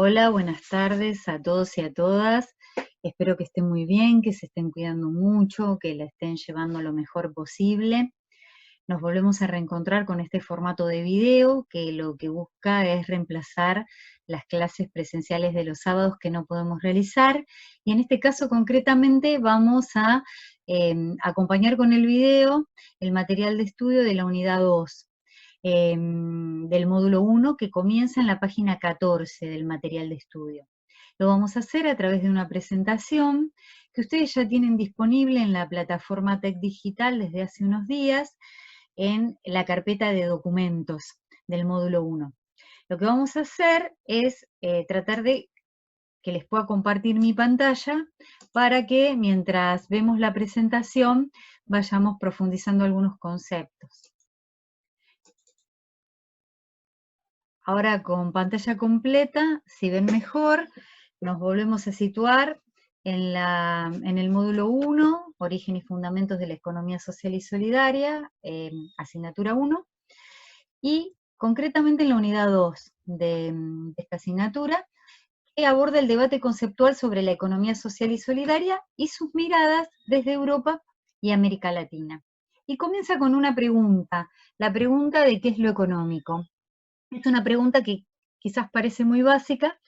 Hola, buenas tardes a todos y a todas. Espero que estén muy bien, que se estén cuidando mucho, que la estén llevando lo mejor posible. Nos volvemos a reencontrar con este formato de video que lo que busca es reemplazar las clases presenciales de los sábados que no podemos realizar. Y en este caso concretamente vamos a acompañar con el video el material de estudio de la unidad 2 del módulo 1 que comienza en la página 14 del material de estudio. Lo vamos a hacer a través de una presentación que ustedes ya tienen disponible en la plataforma Tec Digital desde hace unos días en la carpeta de documentos del módulo 1. Lo que vamos a hacer es tratar de que les pueda compartir mi pantalla para que mientras vemos la presentación vayamos profundizando algunos conceptos. Ahora con pantalla completa, si ven mejor, nos volvemos a situar en el módulo 1, Origen y Fundamentos de la Economía Social y Solidaria, asignatura 1, y concretamente en la unidad 2 de esta asignatura, que aborda el debate conceptual sobre la economía social y solidaria y sus miradas desde Europa y América Latina. Y comienza con una pregunta, la pregunta de qué es lo económico. Es una pregunta que quizás parece muy básica,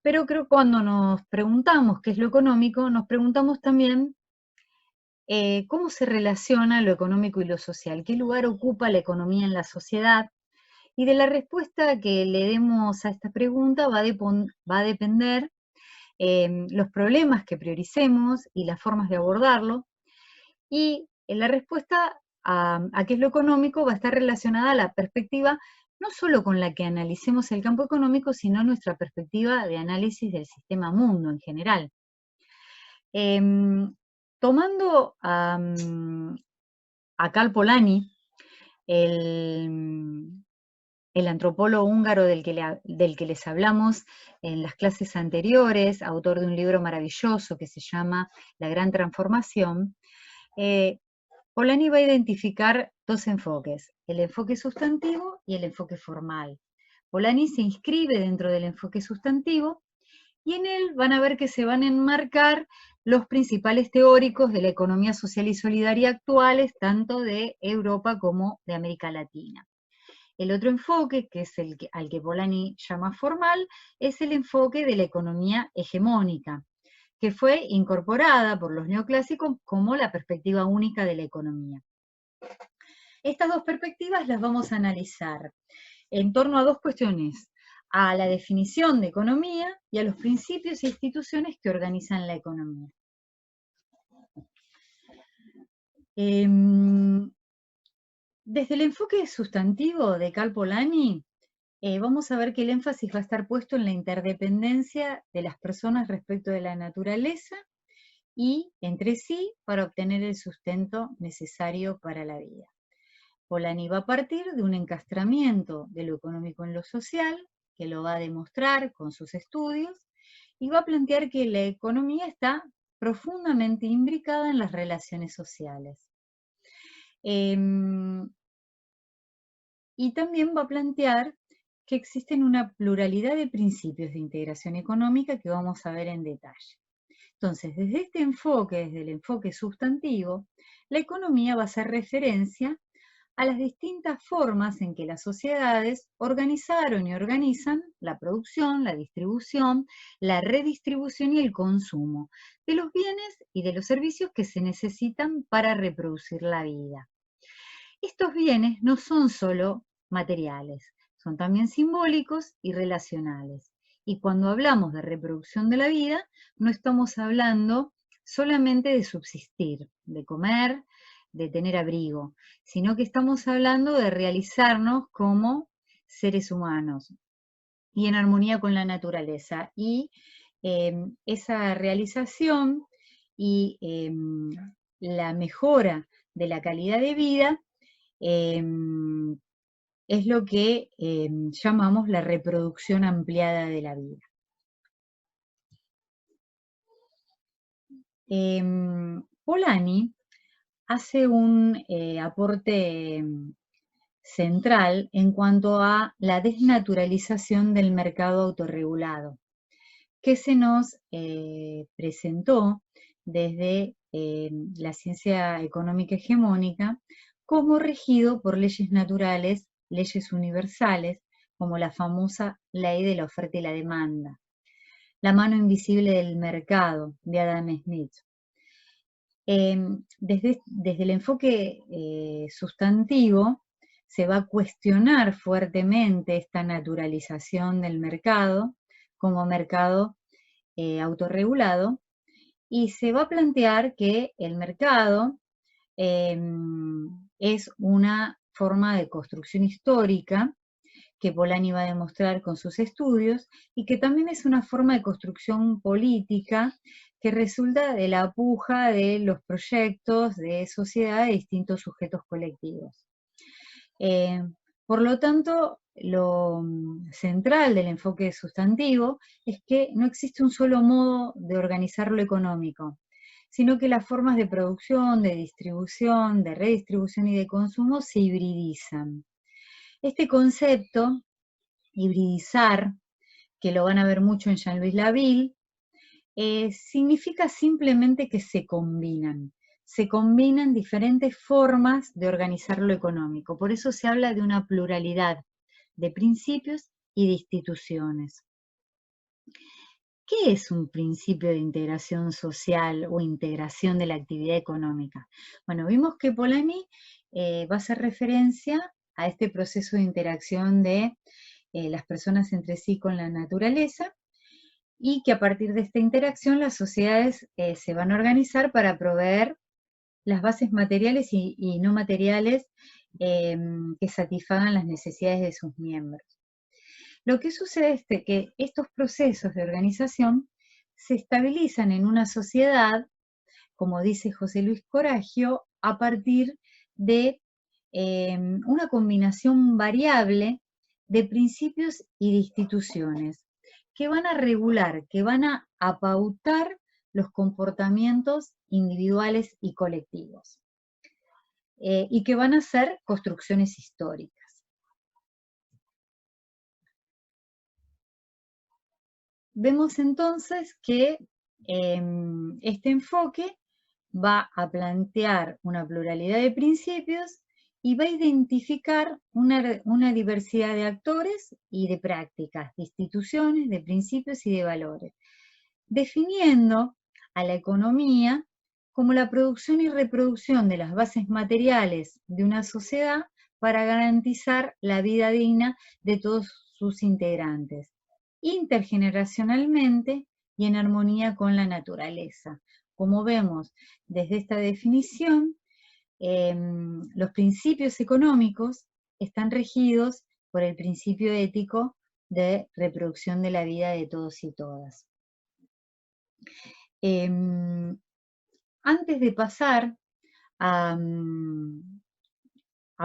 pero creo que cuando nos preguntamos qué es lo económico, nos preguntamos también cómo se relaciona lo económico y lo social, qué lugar ocupa la economía en la sociedad. Y de la respuesta que le demos a esta pregunta va a depender los problemas que prioricemos y las formas de abordarlo. Y la respuesta a qué es lo económico va a estar relacionada a la perspectiva no solo con la que analicemos el campo económico, sino nuestra perspectiva de análisis del sistema mundo en general. Tomando a Karl Polanyi, el antropólogo húngaro del que les hablamos en las clases anteriores, autor de un libro maravilloso que se llama La Gran Transformación, Polanyi va a identificar dos enfoques, el enfoque sustantivo y el enfoque formal. Polanyi se inscribe dentro del enfoque sustantivo y en él van a ver que se van a enmarcar los principales teóricos de la economía social y solidaria actuales, tanto de Europa como de América Latina. El otro enfoque, que es al que Polanyi llama formal, es el enfoque de la economía hegemónica, que fue incorporada por los neoclásicos como la perspectiva única de la economía. Estas dos perspectivas las vamos a analizar en torno a dos cuestiones, a la definición de economía y a los principios e instituciones que organizan la economía. Desde el enfoque sustantivo de Karl Polanyi, vamos a ver que el énfasis va a estar puesto en la interdependencia de las personas respecto de la naturaleza y entre sí para obtener el sustento necesario para la vida. Polanyi va a partir de un encastramiento de lo económico en lo social, que lo va a demostrar con sus estudios, y va a plantear que la economía está profundamente imbricada en las relaciones sociales. Y también va a plantear que existen una pluralidad de principios de integración económica que vamos a ver en detalle. Entonces, desde este enfoque, desde el enfoque sustantivo, la economía va a hacer referencia a las distintas formas en que las sociedades organizaron y organizan la producción, la distribución, la redistribución y el consumo de los bienes y de los servicios que se necesitan para reproducir la vida. Estos bienes no son solo materiales, son también simbólicos y relacionales. Y cuando hablamos de reproducción de la vida, no estamos hablando solamente de subsistir, de comer, de tener abrigo, sino que estamos hablando de realizarnos como seres humanos y en armonía con la naturaleza. Y esa realización y la mejora de la calidad de vida es lo que llamamos la reproducción ampliada de la vida. Polanyi hace un aporte central en cuanto a la desnaturalización del mercado autorregulado. que se nos presentó desde la ciencia económica hegemónica como regido por leyes naturales, leyes universales, como la famosa ley de la oferta y la demanda. La mano invisible del mercado, de Adam Smith. Desde el enfoque sustantivo, se va a cuestionar fuertemente esta naturalización del mercado como mercado autorregulado, y se va a plantear que el mercado es una forma de construcción histórica que Polanyi va a demostrar con sus estudios, y que también es una forma de construcción política que resulta de la puja de los proyectos de sociedad de distintos sujetos colectivos. Por lo tanto, lo central del enfoque sustantivo es que no existe un solo modo de organizar lo económico, sino que las formas de producción, de distribución, de redistribución y de consumo se hibridizan. Este concepto, hibridizar, que lo van a ver mucho en Jean-Louis Labille, significa simplemente que se combinan diferentes formas de organizar lo económico. Por eso se habla de una pluralidad de principios y de instituciones. ¿Qué es un principio de integración social o integración de la actividad económica? Bueno, vimos que Polanyi va a hacer referencia a este proceso de interacción de las personas entre sí con la naturaleza, y que a partir de esta interacción las sociedades se van a organizar para proveer las bases materiales y no materiales que satisfagan las necesidades de sus miembros. Lo que sucede es que estos procesos de organización se estabilizan en una sociedad, como dice José Luis Coragio, a partir de una combinación variable de principios y de instituciones que van a regular, que van a pautar los comportamientos individuales y colectivos, y que van a ser construcciones históricas. Vemos entonces que este enfoque va a plantear una pluralidad de principios y va a identificar una diversidad de actores y de prácticas, de instituciones, de principios y de valores, definiendo a la economía como la producción y reproducción de las bases materiales de una sociedad para garantizar la vida digna de todos sus integrantes, intergeneracionalmente y en armonía con la naturaleza. Como vemos desde esta definición, los principios económicos están regidos por el principio ético de reproducción de la vida de todos y todas. Antes de pasar a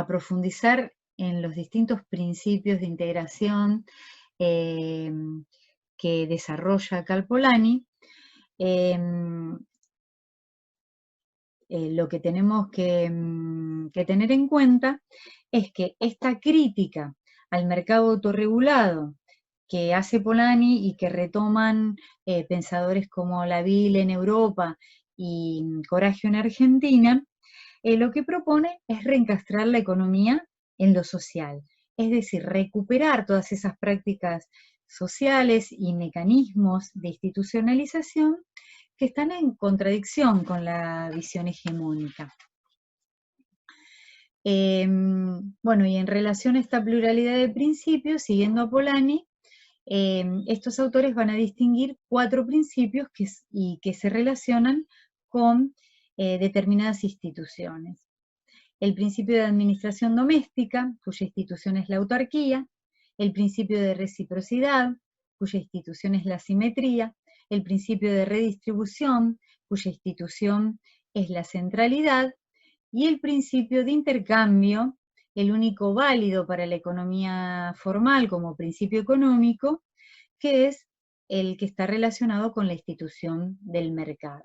profundizar en los distintos principios de integración que desarrolla Karl Polanyi, lo que tenemos que tener en cuenta es que esta crítica al mercado autorregulado que hace Polanyi y que retoman pensadores como Labille en Europa y Coragio en Argentina, lo que propone es reencastrar la economía en lo social, es decir, recuperar todas esas prácticas sociales y mecanismos de institucionalización que están en contradicción con la visión hegemónica. Bueno, y en relación a esta pluralidad de principios, siguiendo a Polanyi, estos autores van a distinguir 4 principios que se relacionan con determinadas instituciones. El principio de administración doméstica, cuya institución es la autarquía; el principio de reciprocidad, cuya institución es la simetría; el principio de redistribución, cuya institución es la centralidad; y el principio de intercambio, el único válido para la economía formal como principio económico, que es el que está relacionado con la institución del mercado.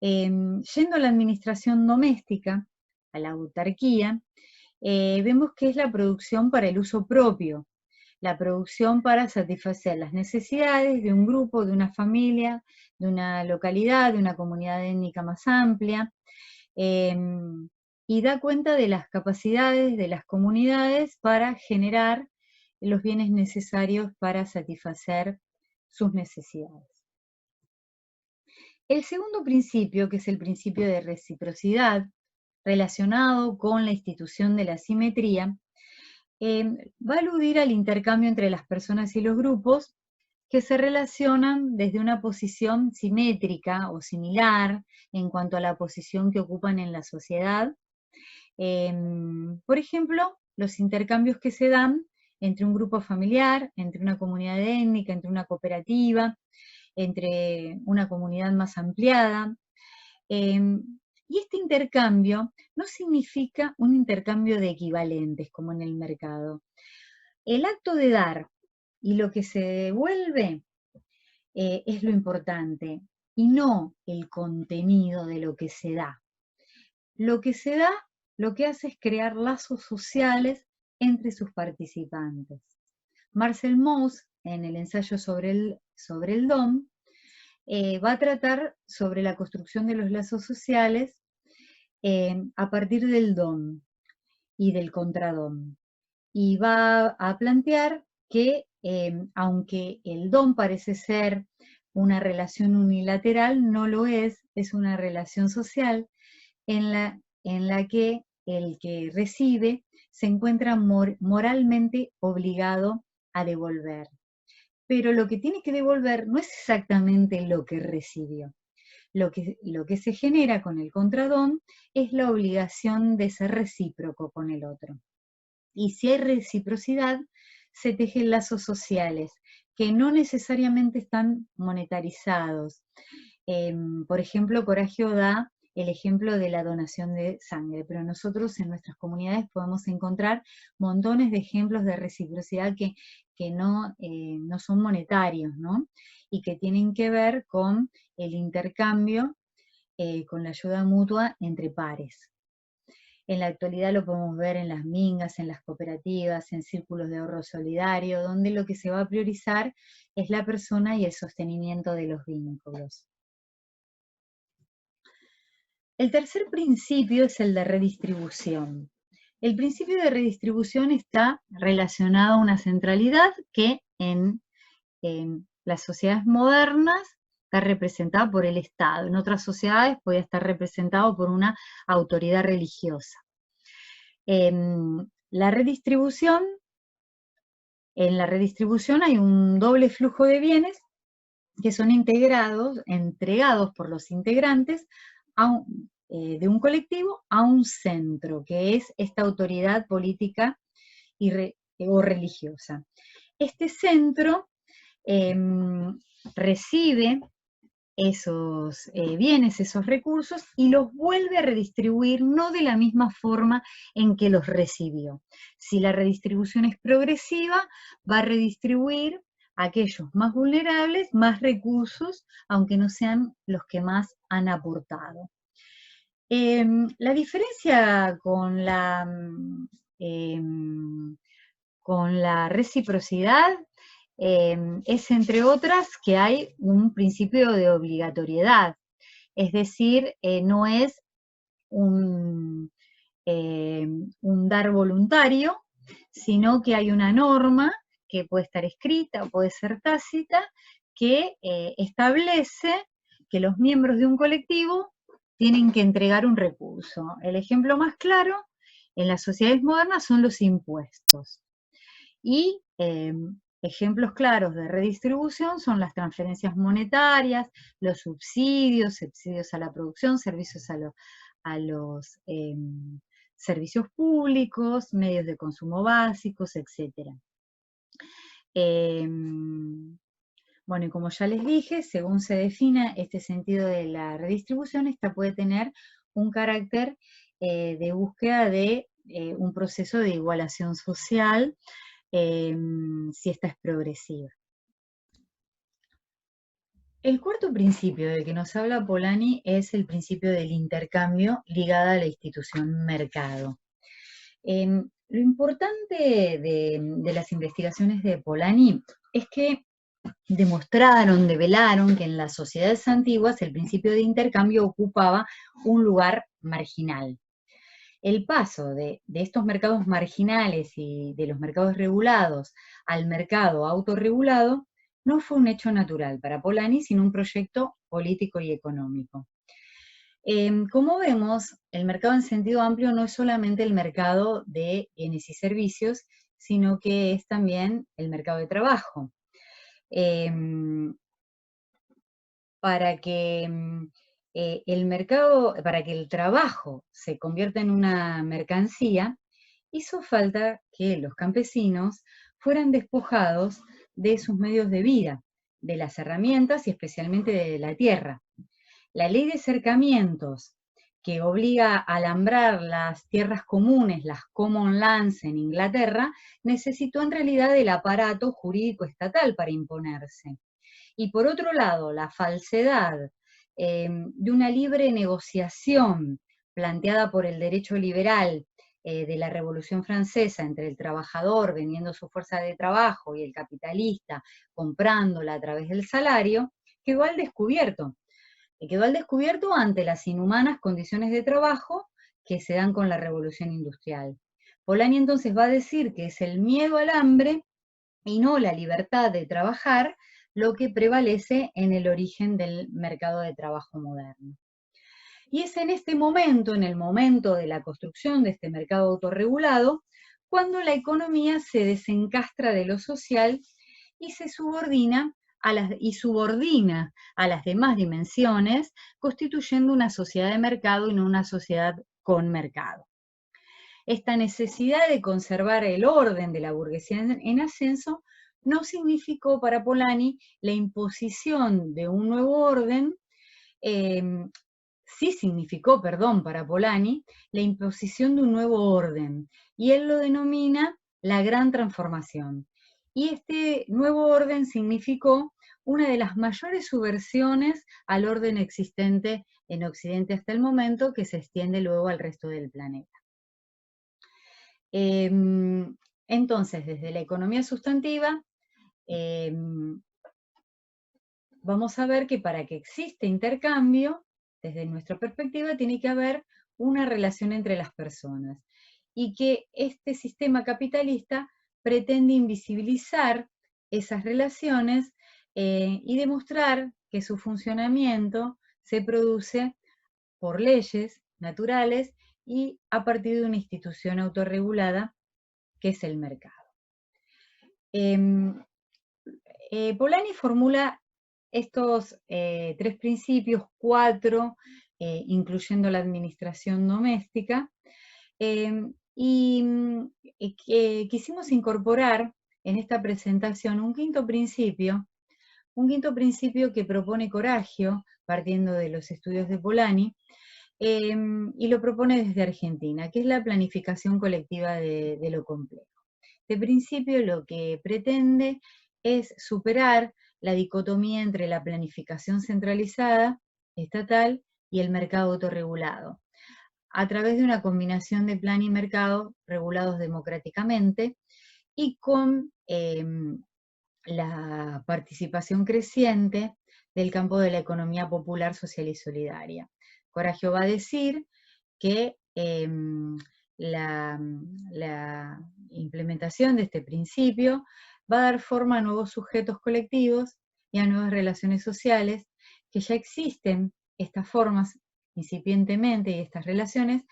Yendo a la administración doméstica, a la autarquía, vemos que es la producción para el uso propio, la producción para satisfacer las necesidades de un grupo, de una familia, de una localidad, de una comunidad étnica más amplia, y da cuenta de las capacidades de las comunidades para generar los bienes necesarios para satisfacer sus necesidades. El segundo principio, que es el principio de reciprocidad, relacionado con la institución de la simetría, va a aludir al intercambio entre las personas y los grupos que se relacionan desde una posición simétrica o similar en cuanto a la posición que ocupan en la sociedad. Por ejemplo, los intercambios que se dan entre un grupo familiar, entre una comunidad étnica, entre una cooperativa, entre una comunidad más ampliada. Y este intercambio no significa un intercambio de equivalentes como en el mercado. El acto de dar y lo que se devuelve es lo importante y no el contenido de lo que se da. Lo que se da, lo que hace es crear lazos sociales entre sus participantes. Marcel Mauss, en el ensayo sobre el don, va a tratar sobre la construcción de los lazos sociales a partir del don y del contradón. Y va a plantear que aunque el don parece ser una relación unilateral, no lo es una relación social en la que el que recibe se encuentra moralmente obligado a devolver. Pero lo que tiene que devolver no es exactamente lo que recibió. Lo que se genera con el contradón es la obligación de ser recíproco con el otro. Y si hay reciprocidad, se tejen lazos sociales que no necesariamente están monetarizados. Por ejemplo, Coragio da el ejemplo de la donación de sangre, pero nosotros en nuestras comunidades podemos encontrar montones de ejemplos de reciprocidad que no son monetarios, ¿no? Y que tienen que ver con el intercambio, con la ayuda mutua entre pares. En la actualidad lo podemos ver en las mingas, en las cooperativas, en círculos de ahorro solidario, donde lo que se va a priorizar es la persona y el sostenimiento de los vínculos. El tercer principio es el de redistribución. El principio de redistribución está relacionado a una centralidad que en las sociedades modernas está representada por el Estado. En otras sociedades puede estar representado por una autoridad religiosa. En la redistribución hay un doble flujo de bienes que son entregados por los integrantes de un colectivo a un centro, que es esta autoridad política o religiosa. Este centro recibe esos bienes, esos recursos, y los vuelve a redistribuir no de la misma forma en que los recibió. Si la redistribución es progresiva, va a redistribuir a aquellos más vulnerables más recursos, aunque no sean los que más han aportado. La diferencia con la reciprocidad es, entre otras, que hay un principio de obligatoriedad, es decir, no es un dar voluntario, sino que hay una norma que puede estar escrita o puede ser tácita, que establece que los miembros de un colectivo tienen que entregar un recurso. El ejemplo más claro en las sociedades modernas son los impuestos. Y ejemplos claros de redistribución son las transferencias monetarias, los subsidios a la producción, servicios a los servicios públicos, medios de consumo básicos, etc. Bueno, y como ya les dije, según se defina este sentido de la redistribución, esta puede tener un carácter de búsqueda de un proceso de igualación social, si esta es progresiva. El cuarto principio del que nos habla Polanyi es el principio del intercambio ligado a la institución mercado. Lo importante de las investigaciones de Polanyi es que demostraron, develaron que en las sociedades antiguas el principio de intercambio ocupaba un lugar marginal. El paso de estos mercados marginales y de los mercados regulados al mercado autorregulado no fue un hecho natural para Polanyi, sino un proyecto político y económico. Como vemos, el mercado en sentido amplio no es solamente el mercado de bienes y servicios, sino que es también el mercado de trabajo. Para que para que el trabajo se convierta en una mercancía, hizo falta que los campesinos fueran despojados de sus medios de vida, de las herramientas y especialmente de la tierra. La ley de cercamientos, que obliga a alambrar las tierras comunes, las common lands en Inglaterra, necesitó en realidad el aparato jurídico estatal para imponerse. Y por otro lado, la falsedad de una libre negociación planteada por el derecho liberal de la Revolución Francesa entre el trabajador vendiendo su fuerza de trabajo y el capitalista comprándola a través del salario, quedó al descubierto. Quedó al descubierto ante las inhumanas condiciones de trabajo que se dan con la revolución industrial. Polanyi entonces va a decir que es el miedo al hambre y no la libertad de trabajar lo que prevalece en el origen del mercado de trabajo moderno. Y es en este momento, en el momento de la construcción de este mercado autorregulado, cuando la economía se desencastra de lo social y se subordina subordina a las demás dimensiones, constituyendo una sociedad de mercado y no una sociedad con mercado. Esta necesidad de conservar el orden de la burguesía en ascenso no significó para Polanyi la imposición de un nuevo orden, sí significó, perdón, para Polanyi, la imposición de un nuevo orden, y él lo denomina la gran transformación. Y este nuevo orden significó una de las mayores subversiones al orden existente en Occidente hasta el momento, que se extiende luego al resto del planeta. Entonces, desde la economía sustantiva, vamos a ver que para que exista intercambio, desde nuestra perspectiva, tiene que haber una relación entre las personas, y que este sistema capitalista pretende invisibilizar esas relaciones y demostrar que su funcionamiento se produce por leyes naturales y a partir de una institución autorregulada que es el mercado. Polanyi formula estos 3 principios, 4, incluyendo la administración doméstica, y quisimos incorporar en esta presentación un quinto principio que propone Coragio, partiendo de los estudios de Polanyi, y lo propone desde Argentina, que es la planificación colectiva de lo complejo. Este principio lo que pretende es superar la dicotomía entre la planificación centralizada, estatal, y el mercado autorregulado, a través de una combinación de plan y mercado regulados democráticamente y con la participación creciente del campo de la economía popular, social y solidaria. Coragio va a decir que la implementación de este principio va a dar forma a nuevos sujetos colectivos y a nuevas relaciones sociales, que ya existen estas formas incipientemente y estas relaciones,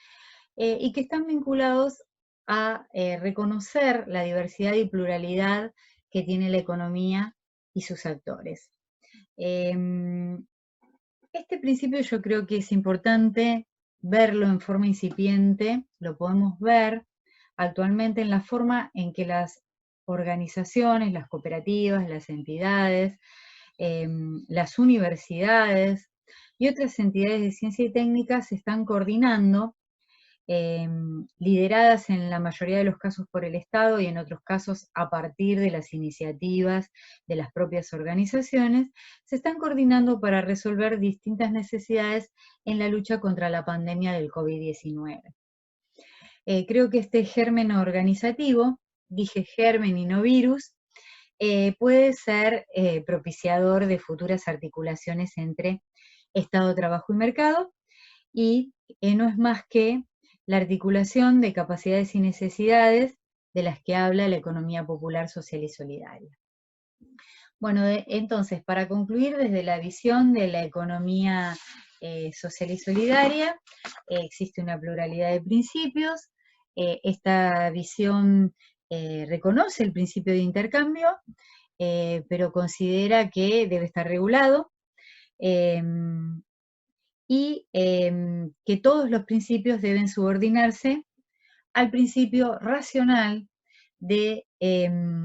y que están vinculados a reconocer la diversidad y pluralidad que tiene la economía y sus actores. Este principio yo creo que es importante verlo en forma incipiente, lo podemos ver actualmente en la forma en que las organizaciones, las cooperativas, las entidades, las universidades y otras entidades de ciencia y técnica se están coordinando, lideradas en la mayoría de los casos por el Estado y en otros casos a partir de las iniciativas de las propias organizaciones, se están coordinando para resolver distintas necesidades en la lucha contra la pandemia del COVID-19. Creo que este germen organizativo, dije germen y no virus, puede ser propiciador de futuras articulaciones entre Estado, trabajo y mercado, y no es más que la articulación de capacidades y necesidades de las que habla la economía popular, social y solidaria. Bueno, entonces, para concluir, desde la visión de la economía social y solidaria, existe una pluralidad de principios. Esta visión reconoce el principio de intercambio, pero considera que debe estar regulado, y que todos los principios deben subordinarse al principio racional de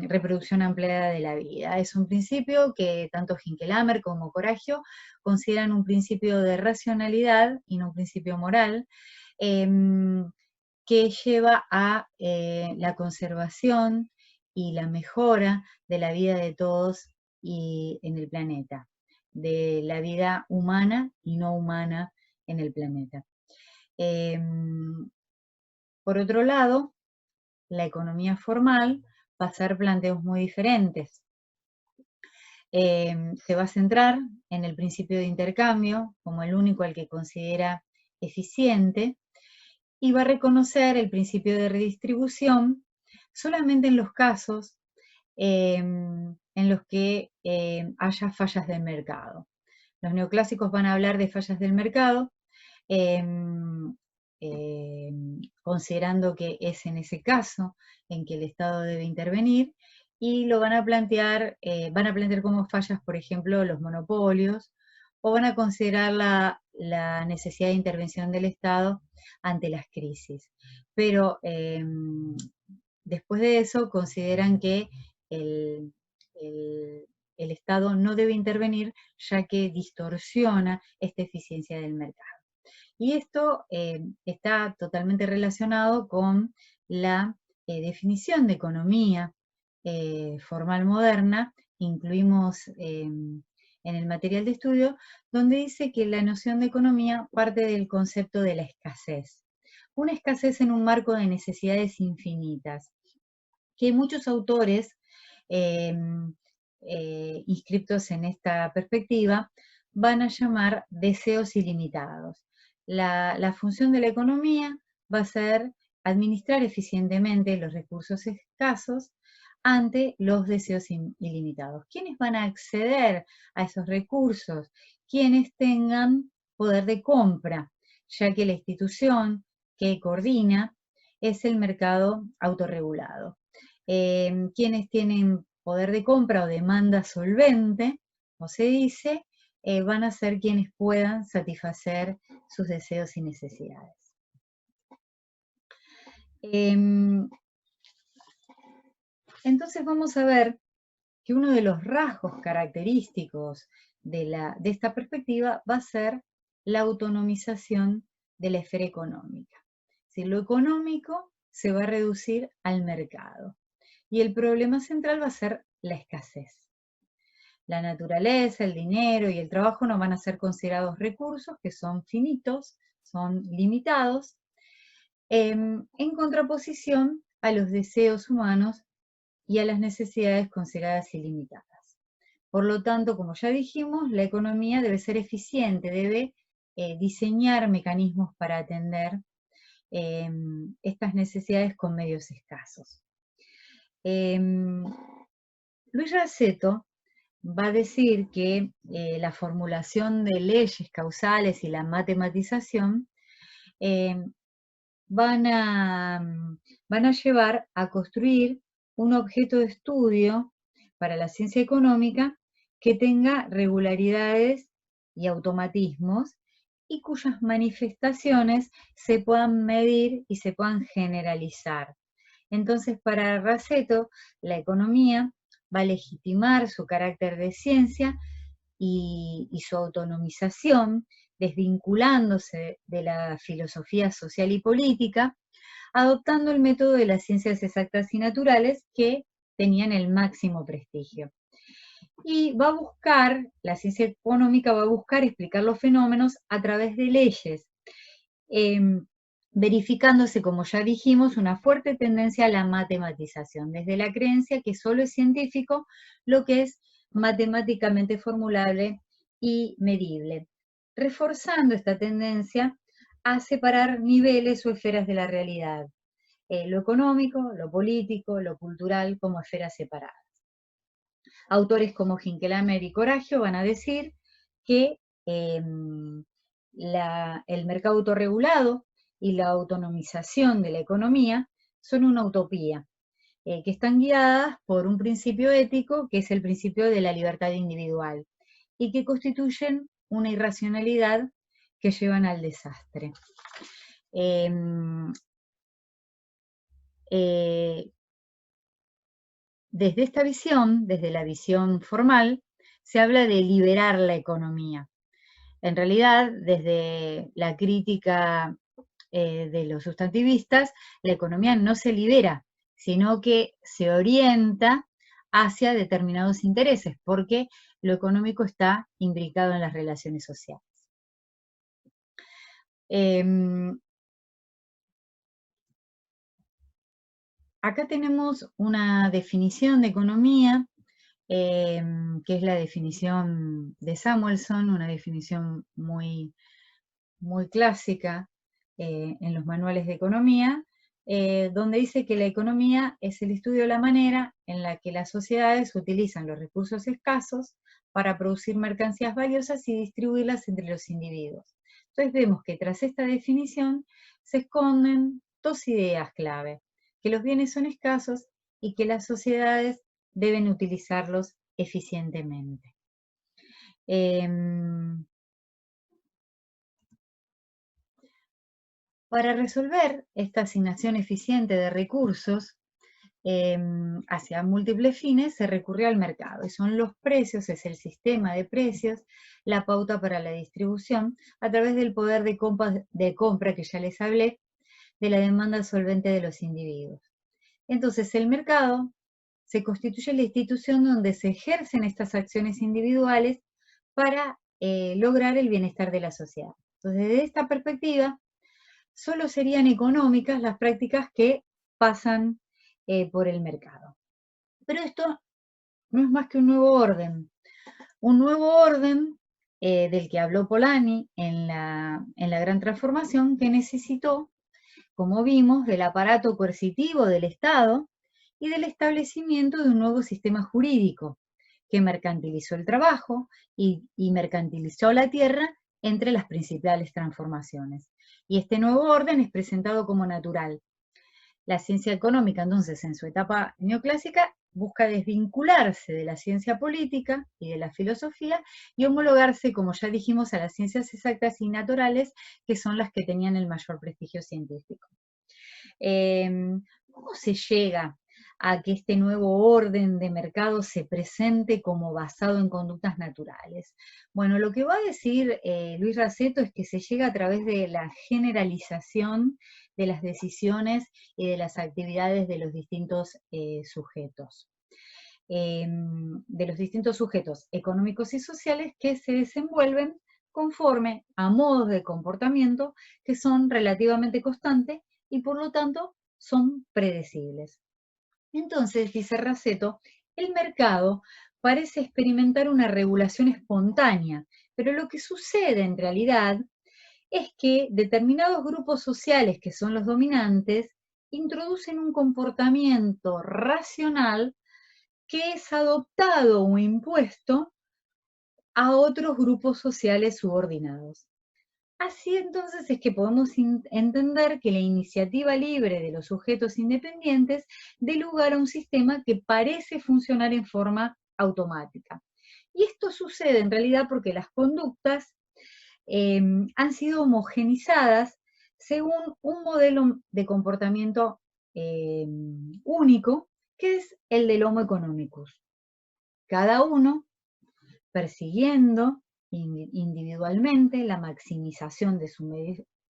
reproducción ampliada de la vida. Es un principio que tanto Hinkelhammer como Coragio consideran un principio de racionalidad y no un principio moral, que lleva a la conservación y la mejora de la vida de todos y en el planeta, de la vida humana y no humana en el planeta. Por otro lado, la economía formal va a hacer planteos muy diferentes. Se va a centrar en el principio de intercambio como el único al que considera eficiente, y va a reconocer el principio de redistribución solamente en los casos en los que haya fallas del mercado. Los neoclásicos van a hablar de fallas del mercado, considerando que es en ese caso en que el Estado debe intervenir, y lo van a plantear como fallas, por ejemplo, los monopolios, o van a considerar la necesidad de intervención del Estado ante las crisis. Pero después de eso consideran que el, el Estado no debe intervenir, ya que distorsiona esta eficiencia del mercado. Y esto está totalmente relacionado con la definición de economía formal moderna. Incluimos en el material de estudio, donde dice que la noción de economía parte del concepto de la escasez. Una escasez en un marco de necesidades infinitas, que muchos autores inscriptos en esta perspectiva van a llamar deseos ilimitados. La función de la economía va a ser administrar eficientemente los recursos escasos ante los deseos ilimitados. ¿Quiénes van a acceder a esos recursos? Quienes tengan poder de compra, ya que la institución que coordina es el mercado autorregulado. Quienes tienen poder de compra o demanda solvente, como se dice, van a ser quienes puedan satisfacer sus deseos y necesidades. Entonces vamos a ver que uno de los rasgos característicos de esta perspectiva va a ser la autonomización de la esfera económica. Si lo económico se va a reducir al mercado, y el problema central va a ser la escasez. La naturaleza, el dinero y el trabajo no van a ser considerados recursos, que son finitos, son limitados, en contraposición a los deseos humanos y a las necesidades consideradas ilimitadas. Por lo tanto, como ya dijimos, la economía debe ser eficiente, debe diseñar mecanismos para atender estas necesidades con medios escasos. Luis Raceto va a decir que la formulación de leyes causales y la matematización van a llevar a construir un objeto de estudio para la ciencia económica que tenga regularidades y automatismos, y cuyas manifestaciones se puedan medir y se puedan generalizar. Entonces, para Raceto, la economía va a legitimar su carácter de ciencia y su autonomización, desvinculándose de la filosofía social y política, adoptando el método de las ciencias exactas y naturales, que tenían el máximo prestigio. Y la ciencia económica va a buscar explicar los fenómenos a través de leyes. verificándose, como ya dijimos, una fuerte tendencia a la matematización, desde la creencia que solo es científico lo que es matemáticamente formulable y medible, reforzando esta tendencia a separar niveles o esferas de la realidad, lo económico, lo político, lo cultural, como esferas separadas. Autores como Hinkelhammer y Coragio van a decir que el mercado autorregulado y la autonomización de la economía son una utopía, que están guiadas por un principio ético que es el principio de la libertad individual y que constituyen una irracionalidad que llevan al desastre. Desde esta visión, desde la visión formal, se habla de liberar la economía. En realidad, desde la crítica de los sustantivistas, la economía no se libera, sino que se orienta hacia determinados intereses, porque lo económico está imbricado en las relaciones sociales. Acá tenemos una definición de economía, que es la definición de Samuelson, una definición muy, muy clásica en los manuales de economía, donde dice que la economía es el estudio de la manera en la que las sociedades utilizan los recursos escasos para producir mercancías valiosas y distribuirlas entre los individuos. Entonces vemos que tras esta definición se esconden dos ideas clave, que los bienes son escasos y que las sociedades deben utilizarlos eficientemente. Para resolver esta asignación eficiente de recursos hacia múltiples fines, se recurrió al mercado, y son los precios, es el sistema de precios, la pauta para la distribución, a través del poder de compra que ya les hablé, de la demanda solvente de los individuos. Entonces, el mercado se constituye la institución donde se ejercen estas acciones individuales para lograr el bienestar de la sociedad. Entonces, desde esta perspectiva, solo serían económicas las prácticas que pasan por el mercado. Pero esto no es más que un nuevo orden del que habló Polanyi en la Gran Transformación, que necesitó, como vimos, del aparato coercitivo del Estado y del establecimiento de un nuevo sistema jurídico que mercantilizó el trabajo y mercantilizó la tierra entre las principales transformaciones. Y este nuevo orden es presentado como natural. La ciencia económica, entonces, en su etapa neoclásica, busca desvincularse de la ciencia política y de la filosofía y homologarse, como ya dijimos, a las ciencias exactas y naturales, que son las que tenían el mayor prestigio científico. ¿Cómo se llega a que este nuevo orden de mercado se presente como basado en conductas naturales? Bueno, lo que va a decir Luis Raceto es que se llega a través de la generalización de las decisiones y de las actividades de los distintos sujetos. De los distintos sujetos económicos y sociales que se desenvuelven conforme a modos de comportamiento que son relativamente constantes y por lo tanto son predecibles. Entonces, dice Raceto, el mercado parece experimentar una regulación espontánea, pero lo que sucede en realidad es que determinados grupos sociales que son los dominantes introducen un comportamiento racional que es adoptado o impuesto a otros grupos sociales subordinados. Así entonces es que podemos entender que la iniciativa libre de los sujetos independientes da lugar a un sistema que parece funcionar en forma automática. Y esto sucede en realidad porque las conductas han sido homogenizadas según un modelo de comportamiento único, que es el del Homo economicus. Cada uno persiguiendo individualmente la maximización de su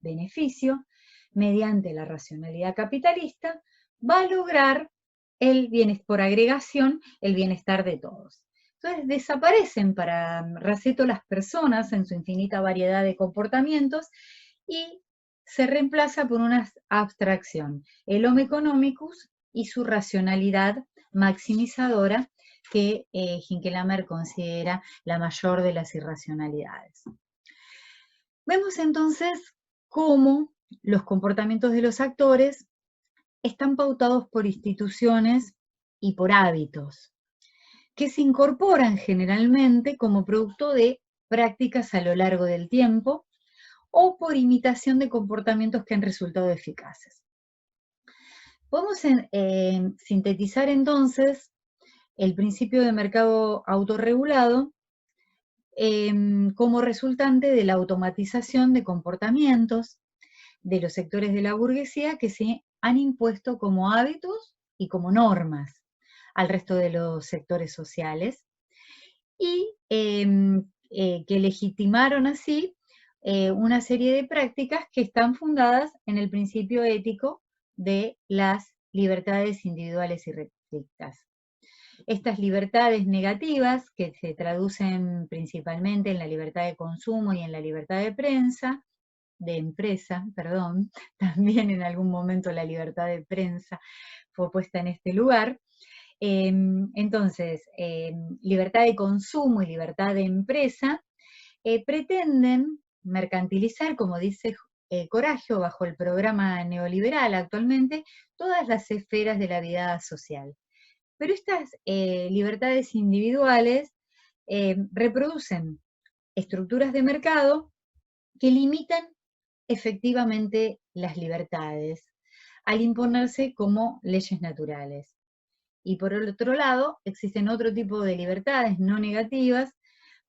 beneficio mediante la racionalidad capitalista, va a lograr el bienestar por agregación, el bienestar de todos. Entonces desaparecen para Raceto las personas en su infinita variedad de comportamientos y se reemplaza por una abstracción, el homo economicus y su racionalidad maximizadora, que Hinckelhammer considera la mayor de las irracionalidades. Vemos entonces cómo los comportamientos de los actores están pautados por instituciones y por hábitos, que se incorporan generalmente como producto de prácticas a lo largo del tiempo o por imitación de comportamientos que han resultado eficaces. Podemos sintetizar entonces el principio de mercado autorregulado como resultante de la automatización de comportamientos de los sectores de la burguesía que se han impuesto como hábitos y como normas al resto de los sectores sociales, y que legitimaron así una serie de prácticas que están fundadas en el principio ético de las libertades individuales y restrictas. Estas libertades negativas, que se traducen principalmente en la libertad de consumo y en la libertad de empresa, también en algún momento la libertad de prensa fue puesta en este lugar. Entonces, libertad de consumo y libertad de empresa pretenden mercantilizar, como dice Coragio, bajo el programa neoliberal actualmente, todas las esferas de la vida social. Pero estas libertades individuales reproducen estructuras de mercado que limitan efectivamente las libertades al imponerse como leyes naturales. Y por el otro lado, existen otro tipo de libertades no negativas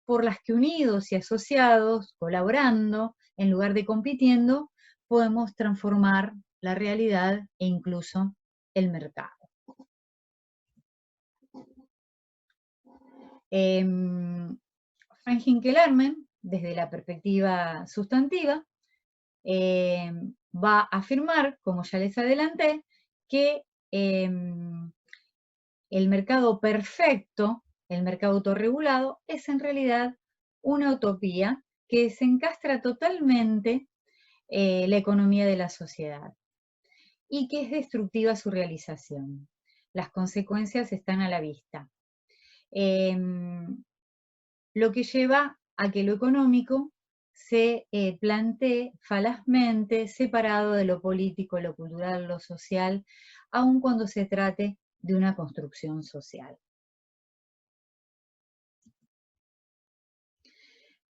por las que unidos y asociados, colaborando, en lugar de compitiendo, podemos transformar la realidad e incluso el mercado. Frank Hinckelhammer, desde la perspectiva sustantiva, va a afirmar, como ya les adelanté, que el mercado perfecto, el mercado autorregulado, es en realidad una utopía que desencastra totalmente la economía de la sociedad y que es destructiva su realización. Las consecuencias están a la vista. Lo que lleva a que lo económico se plantee falazmente separado de lo político, lo cultural, lo social, aun cuando se trate de una construcción social.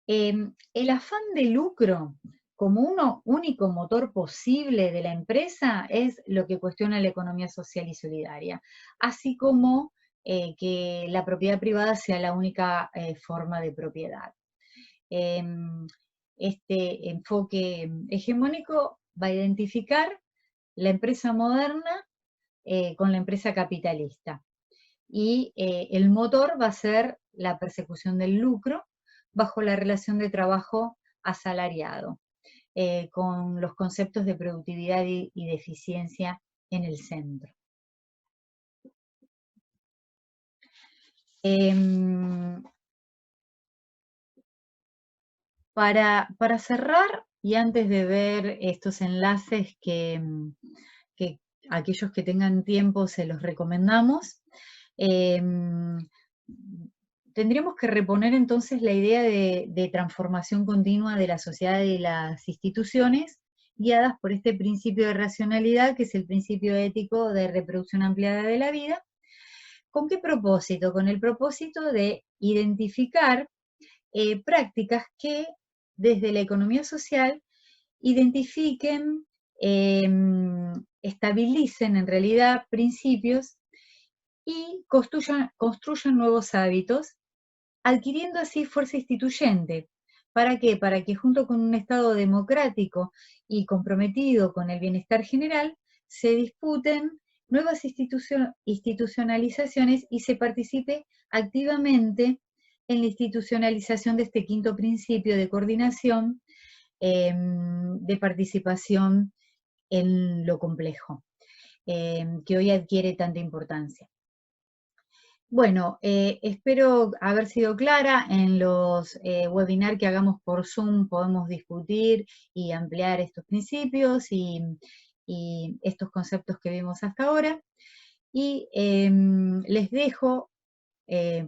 El afán de lucro como único motor posible de la empresa es lo que cuestiona la economía social y solidaria, así como que la propiedad privada sea la única forma de propiedad. Este enfoque hegemónico va a identificar la empresa moderna con la empresa capitalista, y el motor va a ser la persecución del lucro bajo la relación de trabajo asalariado, con los conceptos de productividad y de eficiencia en el centro. Para cerrar, y antes de ver estos enlaces que aquellos que tengan tiempo se los recomendamos, tendríamos que reponer entonces la idea de transformación continua de la sociedad y de las instituciones, guiadas por este principio de racionalidad, que es el principio ético de reproducción ampliada de la vida. ¿Con qué propósito? Con el propósito de identificar prácticas que desde la economía social identifiquen, estabilicen en realidad principios y construyan nuevos hábitos, adquiriendo así fuerza instituyente. ¿Para qué? Para que junto con un Estado democrático y comprometido con el bienestar general, se disputen nuevas institucionalizaciones y se participe activamente en la institucionalización de este quinto principio de coordinación, de participación en lo complejo, que hoy adquiere tanta importancia. Bueno, espero haber sido clara. En los webinars que hagamos por Zoom podemos discutir y ampliar estos principios y estos conceptos que vimos hasta ahora. Y les dejo,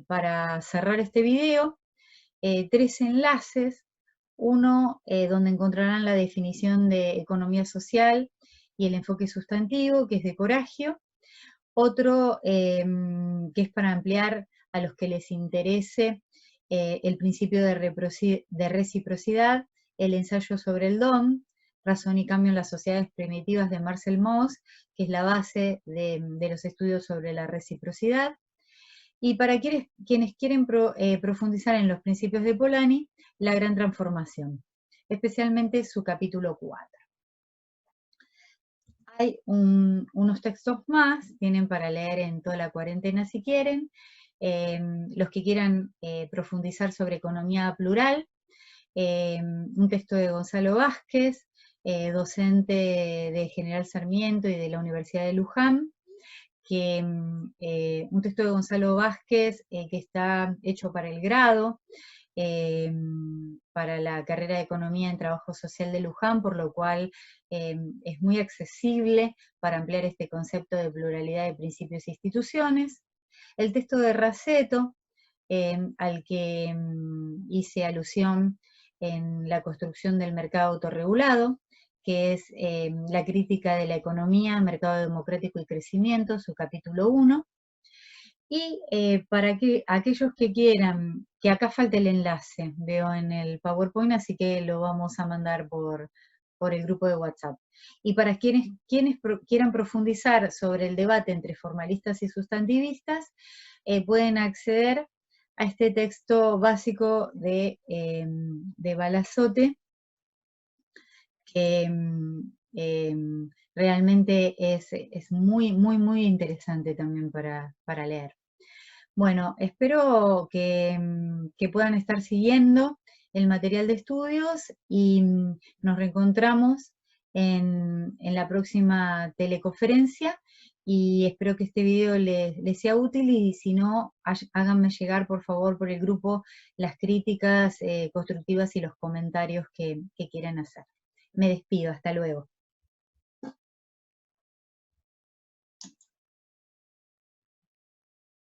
para cerrar este video, 3 enlaces. Uno donde encontrarán la definición de economía social y el enfoque sustantivo, que es de Coragio. Otro que es para ampliar a los que les interese el principio de reciprocidad, el ensayo sobre el DOM, razón y cambio en las sociedades primitivas de Marcel Mauss, que es la base de los estudios sobre la reciprocidad. Y para quienes quieren profundizar en los principios de Polanyi, la gran transformación, especialmente su capítulo 4. Hay unos textos más, tienen para leer en toda la cuarentena si quieren. Los que quieran profundizar sobre economía plural, un texto de Gonzalo Vázquez, docente de General Sarmiento y de la Universidad de Luján, un texto de Gonzalo Vázquez que está hecho para el grado, para la carrera de Economía en Trabajo Social de Luján, por lo cual es muy accesible para ampliar este concepto de pluralidad de principios e instituciones. El texto de Raceto, al que hice alusión en la construcción del mercado autorregulado, que es la crítica de la economía, mercado democrático y crecimiento, su capítulo 1. Y para aquellos que quieran, que acá falta el enlace, veo en el PowerPoint, así que lo vamos a mandar por el grupo de WhatsApp. Y para quienes quieran profundizar sobre el debate entre formalistas y sustantivistas, pueden acceder a este texto básico de Balazote, que realmente es muy, muy, muy interesante también para leer. Bueno, espero que puedan estar siguiendo el material de estudios y nos reencontramos en la próxima teleconferencia y espero que este video les sea útil y si no, háganme llegar por favor por el grupo las críticas constructivas y los comentarios que quieran hacer. Me despido, hasta luego.